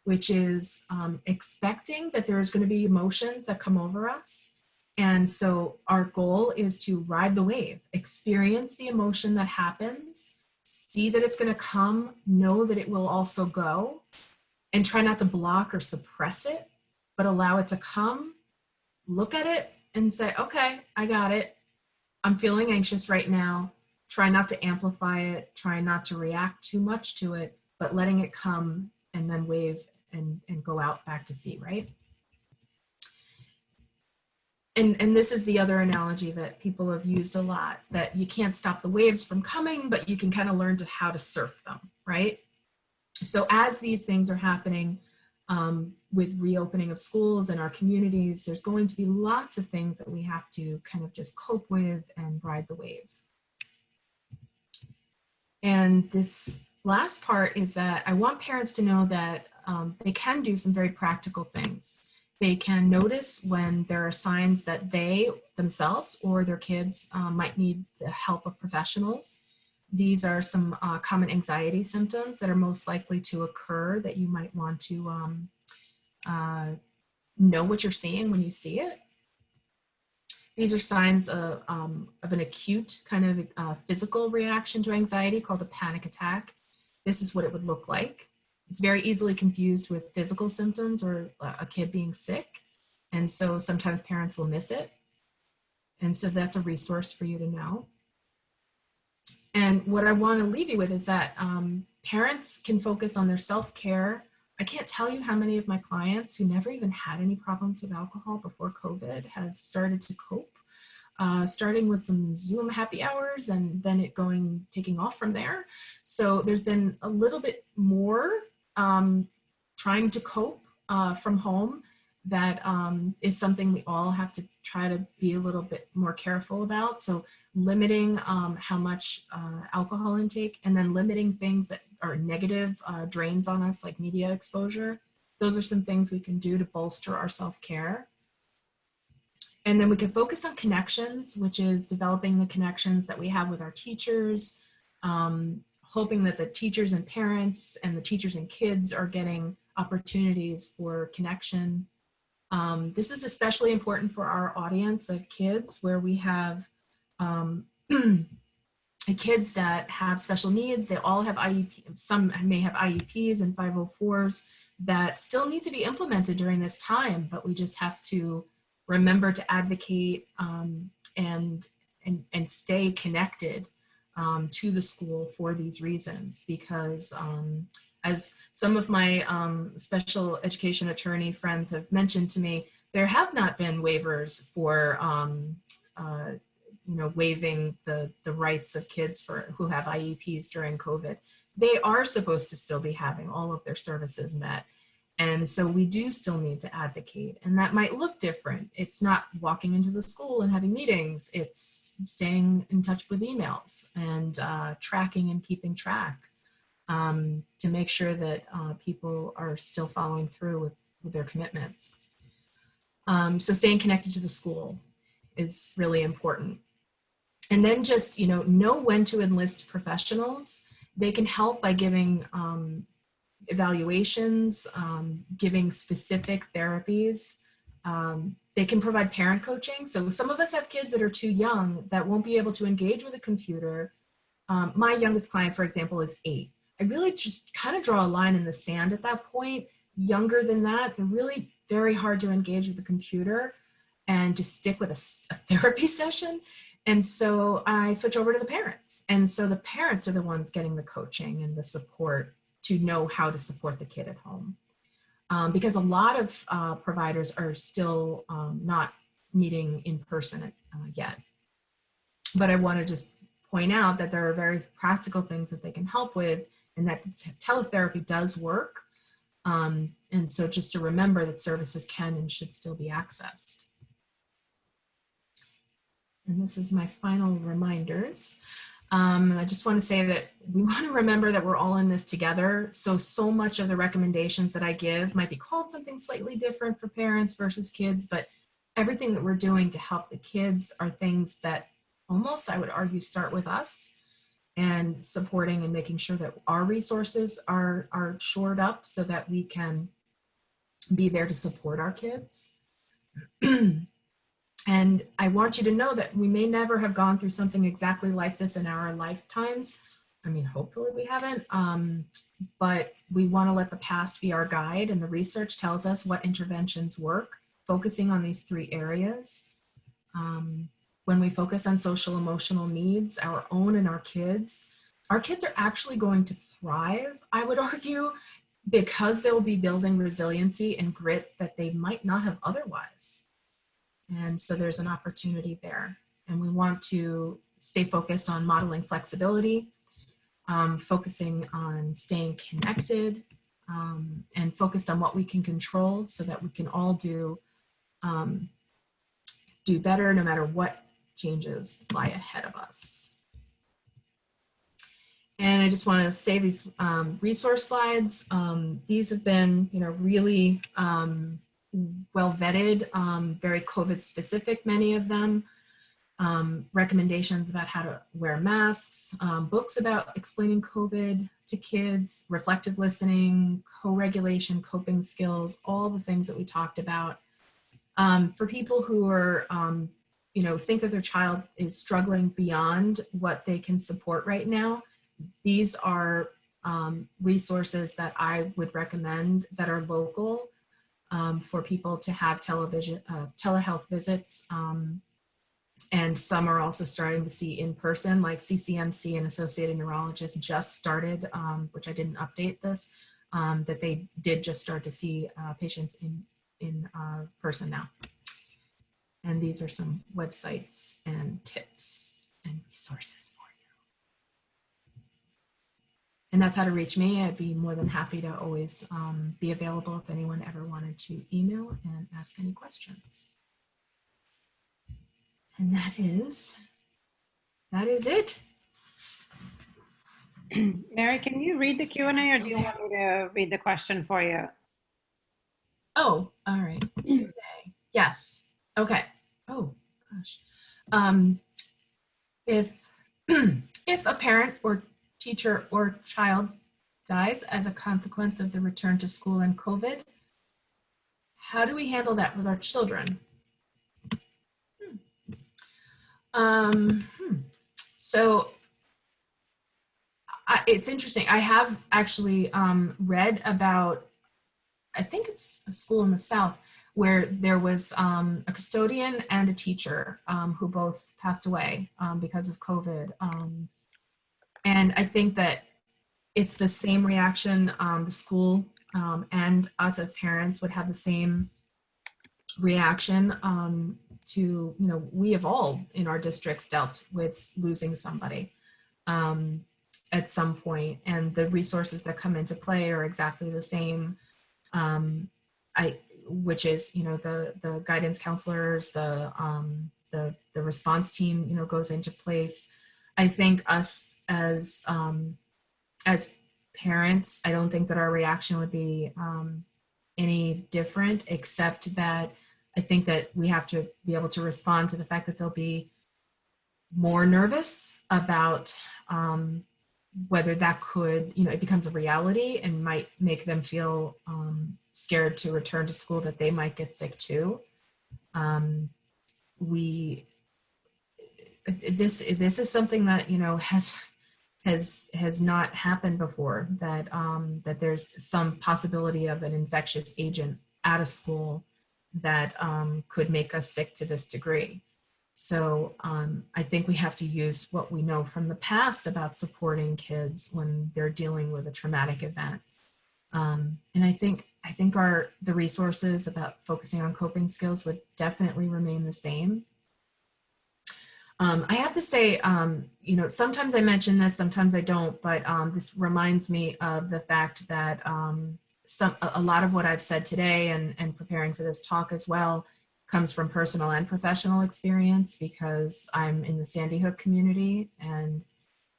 which is expecting that there's going to be emotions that come over us. And so our goal is to ride the wave, experience the emotion that happens, see that it's going to come, know that it will also go, and try not to block or suppress it, but allow it to come, look at it and say, okay, I got it. I'm feeling anxious right now. Try not to amplify it, try not to react too much to it, but letting it come and then wave and go out back to sea, right? And this is the other analogy that people have used a lot, that you can't stop the waves from coming, but you can kind of learn how to surf them, right? So as these things are happening with reopening of schools and our communities, there's going to be lots of things that we have to kind of just cope with and ride the wave. And this last part is that I want parents to know that they can do some very practical things. They can notice when there are signs that they themselves or their kids might need the help of professionals. These are some common anxiety symptoms that are most likely to occur that you might want to know what you're seeing when you see it. These are signs of an acute kind of physical reaction to anxiety called a panic attack. This is what it would look like. It's very easily confused with physical symptoms or a kid being sick. And so sometimes parents will miss it. And so that's a resource for you to know. And what I want to leave you with is that parents can focus on their self-care. I can't tell you how many of my clients who never even had any problems with alcohol before COVID have started to cope, starting with some Zoom happy hours and then it taking off from there. So there's been a little bit more trying to cope from home. That is something we all have to try to be a little bit more careful about. So limiting how much alcohol intake, and then limiting things that are negative drains on us, like media exposure. Those are some things we can do to bolster our self-care. And then we can focus on connections, which is developing the connections that we have with our teachers, hoping that the teachers and parents and the teachers and kids are getting opportunities for connection. This is especially important for our audience of kids where we have kids that have special needs. They all have IEP, some may have IEPs and 504s that still need to be implemented during this time, but we just have to remember to advocate and stay connected to the school for these reasons, because as some of my special education attorney friends have mentioned to me, there have not been waivers for waiving the rights of kids who have IEPs during COVID. They are supposed to still be having all of their services met. And so we do still need to advocate, and that might look different. It's not walking into the school and having meetings, it's staying in touch with emails and tracking and keeping track to make sure that people are still following through with their commitments. So staying connected to the school is really important. And then just, know when to enlist professionals. They can help by giving evaluations, giving specific therapies. They can provide parent coaching. So some of us have kids that are too young that won't be able to engage with a computer. My youngest client, for example, is 8. I really just kind of draw a line in the sand at that point. Younger than that, they're really very hard to engage with the computer and just stick with a therapy session. And so I switch over to the parents. And so the parents are the ones getting the coaching and the support to know how to support the kid at home. Because a lot of providers are still not meeting in person yet. But I want to just point out that there are very practical things that they can help with, and that teletherapy does work. And so just to remember that services can and should still be accessed. And this is my final reminders. I just want to say that we want to remember that we're all in this together. So much of the recommendations that I give might be called something slightly different for parents versus kids, but everything that we're doing to help the kids are things that almost, I would argue, start with us, and supporting and making sure that our resources are shored up so that we can be there to support our kids. And I want you to know that we may never have gone through something exactly like this in our lifetimes. I mean, hopefully we haven't, but we want to let the past be our guide, and the research tells us what interventions work, focusing on these 3 areas. When we focus on social emotional needs, our own and our kids are actually going to thrive, I would argue, because they'll be building resiliency and grit that they might not have otherwise. And so there's an opportunity there. And we want to stay focused on modeling flexibility, focusing on staying connected, and focused on what we can control so that we can all do better no matter what changes lie ahead of us. And I just want to say these resource slides, these have been, really well vetted, very COVID specific, many of them. Recommendations about how to wear masks, books about explaining COVID to kids, reflective listening, co-regulation, coping skills, all the things that we talked about. For people who are, think that their child is struggling beyond what they can support right now, these are resources that I would recommend that are local for people to have telehealth visits. And some are also starting to see in person, like CCMC and Associated Neurologists just started, which I didn't update this, that they did just start to see patients in person now. And these are some websites and tips and resources for you. And that's how to reach me. I'd be more than happy to always be available if anyone ever wanted to email and ask any questions. And that is it.
Mary, can you read the Q&A, or do you want me to read the question for you?
Oh, all right. Q&A. Yes. Okay. Oh, gosh. If a parent or teacher or child dies as a consequence of the return to school and COVID, how do we handle that with our children? So it's interesting. I have actually read about, I think it's a school in the South, where there was a custodian and a teacher who both passed away because of COVID. And I think that it's the same reaction. The school and us as parents would have the same reaction to, you know, we have all in our districts dealt with losing somebody at some point, and the resources that come into play are exactly the same. Which is, you know, the guidance counselors, the response team, you know, goes into place. I think us as parents, I don't think that our reaction would be any different, except that I think that we have to be able to respond to the fact that they'll be more nervous about whether that could, you know, it becomes a reality and might make them feel scared to return to school, that they might get sick too. This is something that, you know, has not happened before, that that there's some possibility of an infectious agent at a school that could make us sick to this degree. So I think we have to use what we know from the past about supporting kids when they're dealing with a traumatic event. And I think the resources about focusing on coping skills would definitely remain the same. I have to say, you know, sometimes I mention this, sometimes I don't, but this reminds me of the fact that a lot of what I've said today and preparing for this talk as well comes from personal and professional experience, because I'm in the Sandy Hook community. And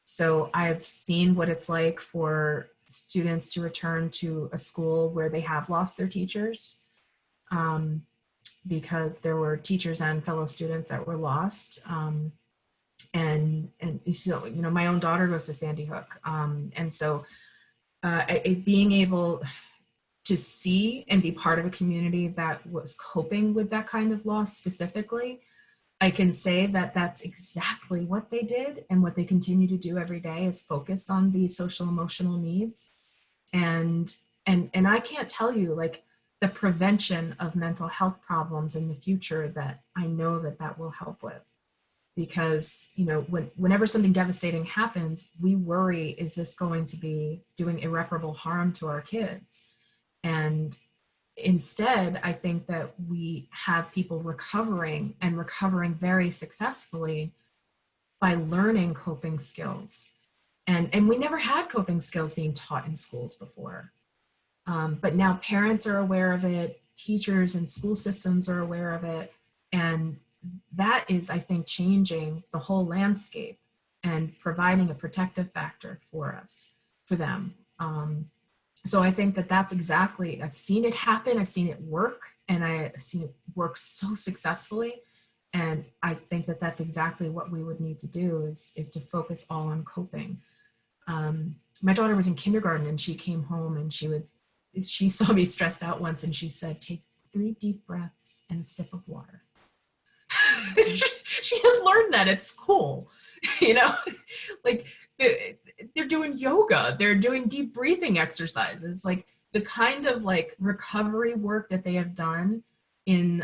so I've seen what it's like for students to return to a school where they have lost their teachers, because there were teachers and fellow students that were lost. And so, you know, my own daughter goes to Sandy Hook. And so being able to see and be part of a community that was coping with that kind of loss specifically, I can say that that's exactly what they did, and what they continue to do every day is focus on these social emotional needs. And I can't tell you, like, the prevention of mental health problems in the future that I know that will help with. Because, you know, whenever something devastating happens, we worry, is this going to be doing irreparable harm to our kids? And instead, I think that we have people recovering very successfully by learning coping skills. And we never had coping skills being taught in schools before. But now parents are aware of it, teachers and school systems are aware of it. And that is, I think, changing the whole landscape and providing a protective factor for them. So I think that that's exactly, I've seen it happen, I've seen it work, and I've seen it work so successfully. And I think that that's exactly what we would need to do, is to focus all on coping. My daughter was in kindergarten, and she came home and she saw me stressed out once, and she said, take 3 deep breaths and a sip of water. She had learned that at school, you know, like they're doing yoga, they're doing deep breathing exercises, like the kind of like recovery work that they have done in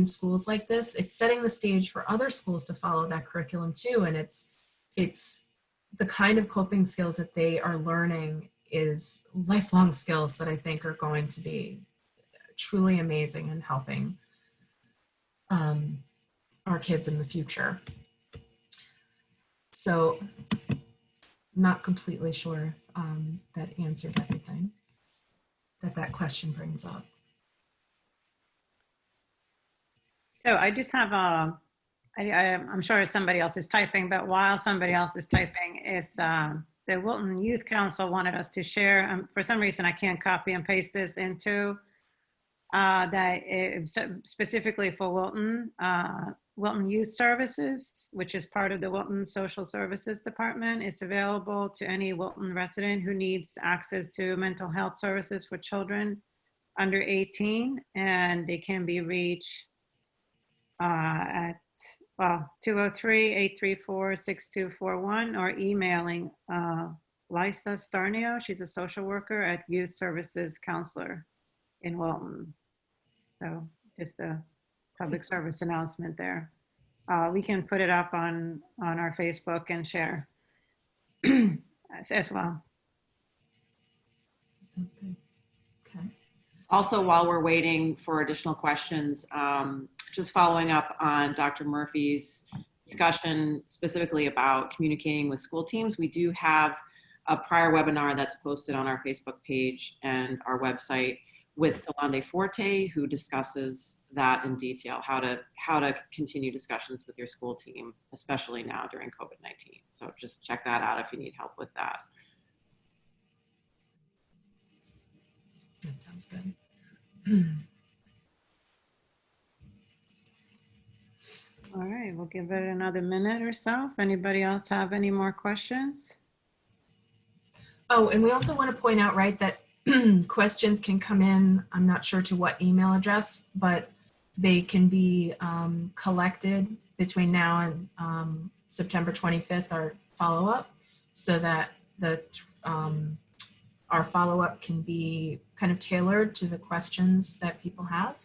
schools like this. It's setting the stage for other schools to follow that curriculum too. And it's the kind of coping skills that they are learning is lifelong skills that I think are going to be truly amazing in helping our kids in the future. So not completely sure that answered everything that question brings up.
So I just have I'm sure somebody else is typing, but while somebody else is typing, is the Wilton Youth Council wanted us to share. For some reason, I can't copy and paste this into specifically for Wilton Youth Services, which is part of the Wilton Social Services Department. It's available to any Wilton resident who needs access to mental health services for children under 18, and they can be reached at, well, 203-834-6241, or emailing Lisa Starnio. She's a social worker at Youth Services Counselor in Wilton. So just a public service announcement there. We can put it up on our Facebook and share as well.
Sounds good. Okay.
Also, while we're waiting for additional questions, just following up on Dr. Murphy's discussion specifically about communicating with school teams, we do have a prior webinar that's posted on our Facebook page and our website with Solande Forte, who discusses that in detail, how to continue discussions with your school team, especially now during COVID-19. So just check that out if you need help with that.
That sounds good.
All right, we'll give it another minute or so. If anybody else have any more questions?
Oh, and we also want to point out, right, that questions can come in, I'm not sure to what email address, but they can be collected between now and September 25th, our follow-up, so that our follow-up can be kind of tailored to the questions that people have.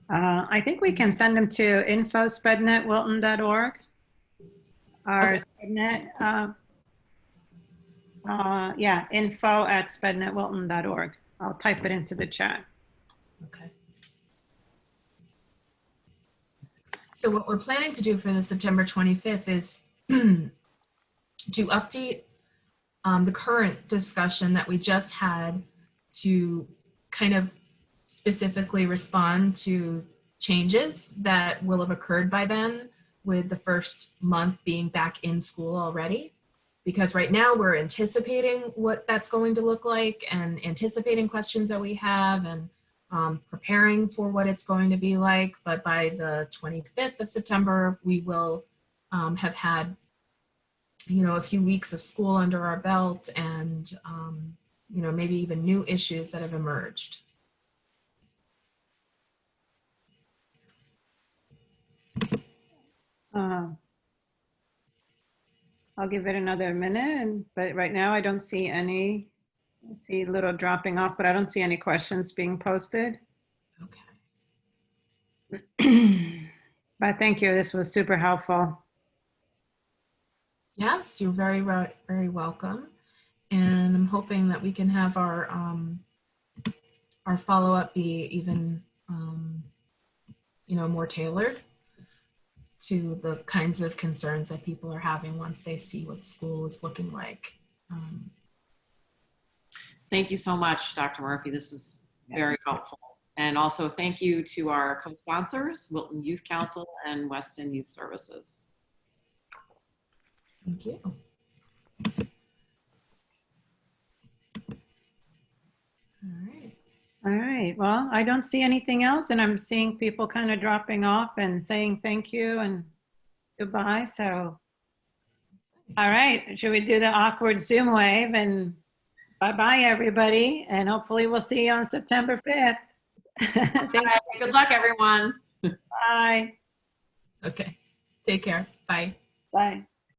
I think we can send them to info@spreadnetwilton.org. Our
Okay.
Spreadnet, yeah, info@spreadnetwilton.org. I'll type it into the chat.
Okay. So what we're planning to do for the September 25th is to update the current discussion that we just had to kind of specifically respond to changes that will have occurred by then, with the first month being back in school already. Because right now we're anticipating what that's going to look like and anticipating questions that we have and preparing for what it's going to be like. But by the 25th of September, we will have had, a few weeks of school under our belt and, maybe even new issues that have emerged.
I'll give it another minute, but right now I don't see any. I see a little dropping off, but I don't see any questions being posted.
Okay.
But thank you. This was super helpful.
Yes, you're very, very welcome. And I'm hoping that we can have our follow-up be even, more tailored to the kinds of concerns that people are having once they see what school is looking like.
Thank you so much, Dr. Murphy. This was very helpful. And also thank you to our co-sponsors, Wilton Youth Council and Weston Youth Services.
Thank you.
All right. Well, I don't see anything else, and I'm seeing people kind of dropping off and saying thank you and goodbye. So, all right. Should we do the awkward Zoom wave and bye-bye, everybody. And hopefully we'll see you on September 5th.
Good luck, everyone.
Bye.
Okay. Take care. Bye.
Bye.